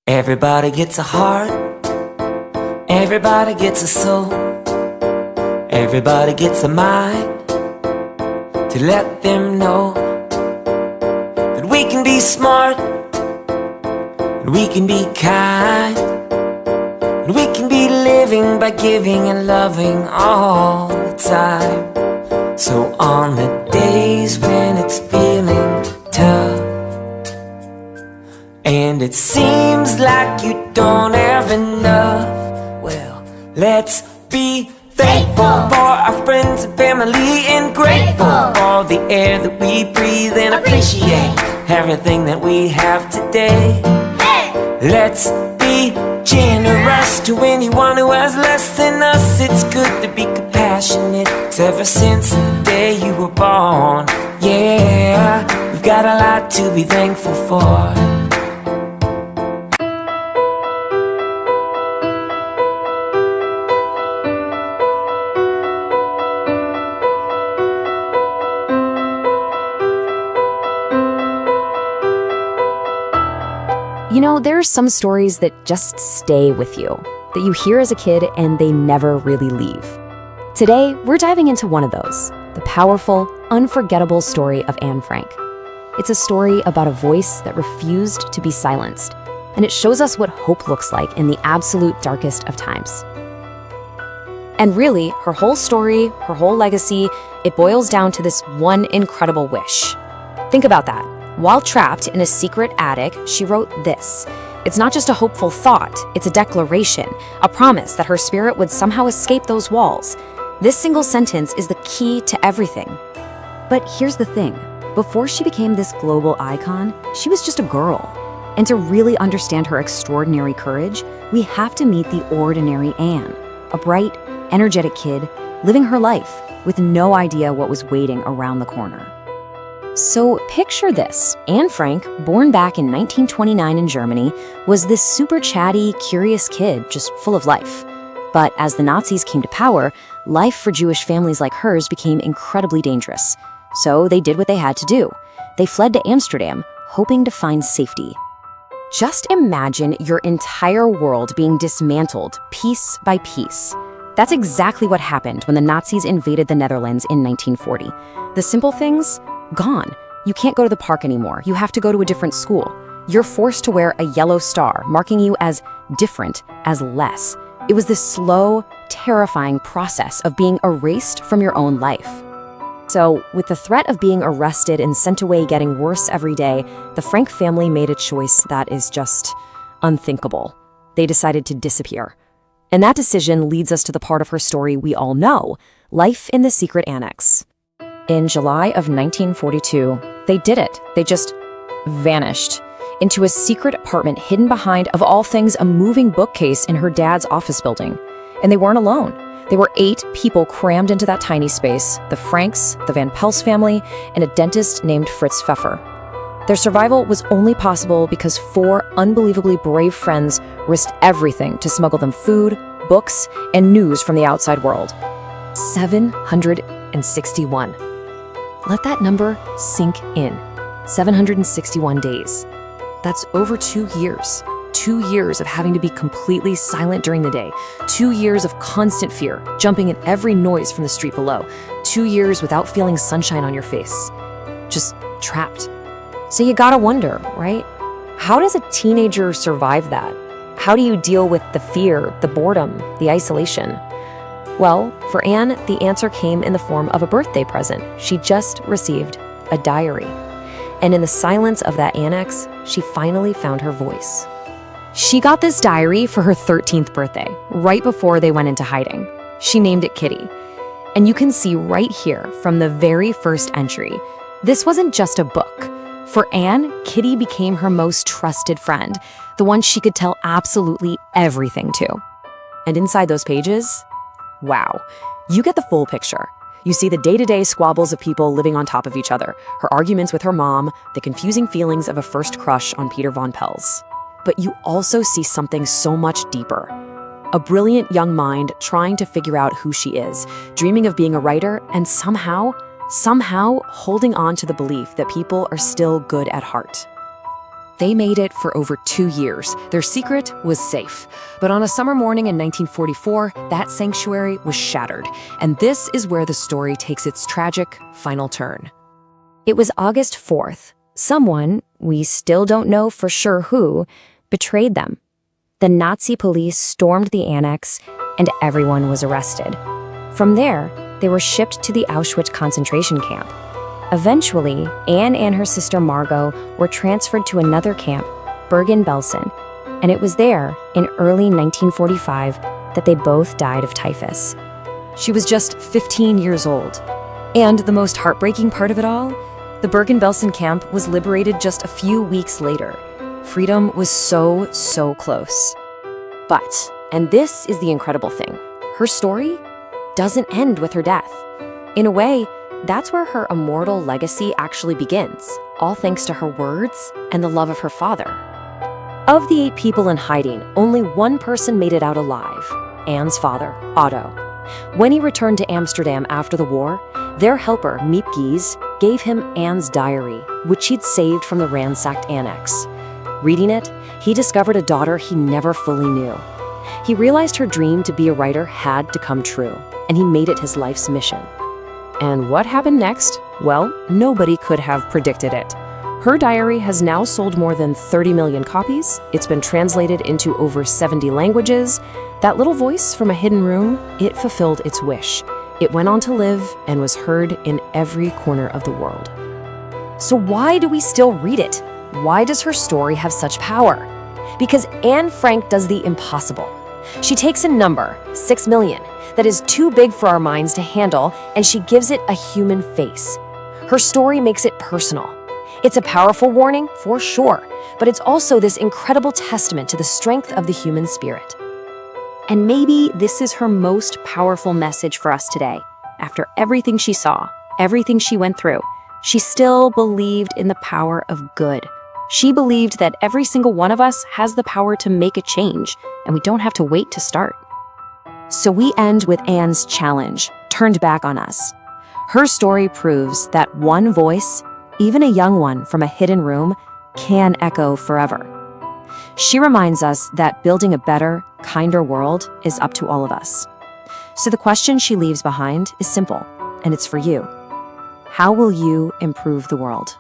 Everybody gets a heart, everybody gets a soul, everybody gets a mind to let them know that we can be smart, and we can be kind, and we can be living by giving and loving all the time. So on the days when it's feeling tough and it seems like you don't have enough, well, let's be thankful for our friends and family, and grateful for the air that we breathe, and appreciate everything that we have today. Let's be generous to anyone who has less than us. It's good to be compassionate, 'cause ever since the day you were born, yeah, we've got a lot to be thankful for. You know, there are some stories that just stay with you, that you hear as a kid and they never really leave. Today, we're diving into one of those, the powerful, unforgettable story of Anne Frank. It's a story about a voice that refused to be silenced, and it shows us what hope looks like in the absolute darkest of times. And really, her whole story, her whole legacy, it boils down to this one incredible wish. Think about that. While trapped in a secret attic, she wrote this. It's not just a hopeful thought, it's a declaration, a promise that her spirit would somehow escape those walls. This single sentence is the key to everything. But here's the thing. Before she became this global icon, she was just a girl. And to really understand her extraordinary courage, we have to meet the ordinary Anne, a bright, energetic kid living her life with no idea what was waiting around the corner. So picture this. Anne Frank, born back in 1929 in Germany, was this super chatty, curious kid, just full of life. But as the Nazis came to power, life for Jewish families like hers became incredibly dangerous. So they did what they had to do. They fled to Amsterdam, hoping to find safety. Just imagine your entire world being dismantled piece by piece. That's exactly what happened when the Nazis invaded the Netherlands in 1940. The simple things? Gone. You can't go to the park anymore. You have to go to a different school. You're forced to wear a yellow star, marking you as different, as less. It was this slow, terrifying process of being erased from your own life. So, with the threat of being arrested and sent away getting worse every day, the Frank family made a choice that is just unthinkable. They decided to disappear. And that decision leads us to the part of her story we all know, life in the secret annex. In July of 1942, they did it. They just vanished into a secret apartment hidden behind, of all things, a moving bookcase in her dad's office building. And they weren't alone. There were 8 people crammed into that tiny space: the Franks, the Van Pels family, and a dentist named Fritz Pfeffer. Their survival was only possible because 4 unbelievably brave friends risked everything to smuggle them food, books, and news from the outside world. 761. Let that number sink in. 761 days. That's over 2 years. 2 years of having to be completely silent during the day. 2 years of constant fear, jumping at every noise from the street below. 2 years without feeling sunshine on your face. Just trapped. So you gotta wonder, right? How does a teenager survive that? How do you deal with the fear, the boredom, the isolation? Well, for Anne, the answer came in the form of a birthday present. She just received a diary. And in the silence of that annex, she finally found her voice. She got this diary for her 13th birthday, right before they went into hiding. She named it Kitty. And you can see right here from the very first entry, this wasn't just a book. For Anne, Kitty became her most trusted friend, the one she could tell absolutely everything to. And inside those pages, wow, you get the full picture. You see the day-to-day squabbles of people living on top of each other, her arguments with her mom, the confusing feelings of a first crush on Peter Van Pels. But you also see something so much deeper. A brilliant young mind trying to figure out who she is, dreaming of being a writer, and somehow holding on to the belief that people are still good at heart. They made it for over 2 years. Their secret was safe. But on a summer morning in 1944, that sanctuary was shattered. And this is where the story takes its tragic final turn. It was August 4th. Someone, we still don't know for sure who, betrayed them. The Nazi police stormed the annex, and everyone was arrested. From there, they were shipped to the Auschwitz concentration camp. Eventually, Anne and her sister Margot were transferred to another camp, Bergen-Belsen, and it was there, in early 1945, that they both died of typhus. She was just 15 years old. And the most heartbreaking part of it all? The Bergen-Belsen camp was liberated just a few weeks later. Freedom was so close. But, and this is the incredible thing, her story doesn't end with her death. In a way, that's where her immortal legacy actually begins, all thanks to her words and the love of her father. Of the 8 people in hiding, only one person made it out alive, Anne's father, Otto. When he returned to Amsterdam after the war, their helper, Miep Gies, gave him Anne's diary, which he'd saved from the ransacked annex. Reading it, he discovered a daughter he never fully knew. He realized her dream to be a writer had to come true, and he made it his life's mission. And what happened next? Well, nobody could have predicted it. Her diary has now sold more than 30 million copies. It's been translated into over 70 languages. That little voice from a hidden room, it fulfilled its wish. It went on to live and was heard in every corner of the world. So why do we still read it? Why does her story have such power? Because Anne Frank does the impossible. She takes a number, 6 million, that is too big for our minds to handle, and she gives it a human face. Her story makes it personal. It's a powerful warning, for sure, but it's also this incredible testament to the strength of the human spirit. And maybe this is her most powerful message for us today. After everything she saw, everything she went through, she still believed in the power of good. She believed that every single one of us has the power to make a change, and we don't have to wait to start. So we end with Anne's challenge, turned back on us. Her story proves that one voice, even a young one from a hidden room, can echo forever. She reminds us that building a better, kinder world is up to all of us. So the question she leaves behind is simple, and it's for you. How will you improve the world?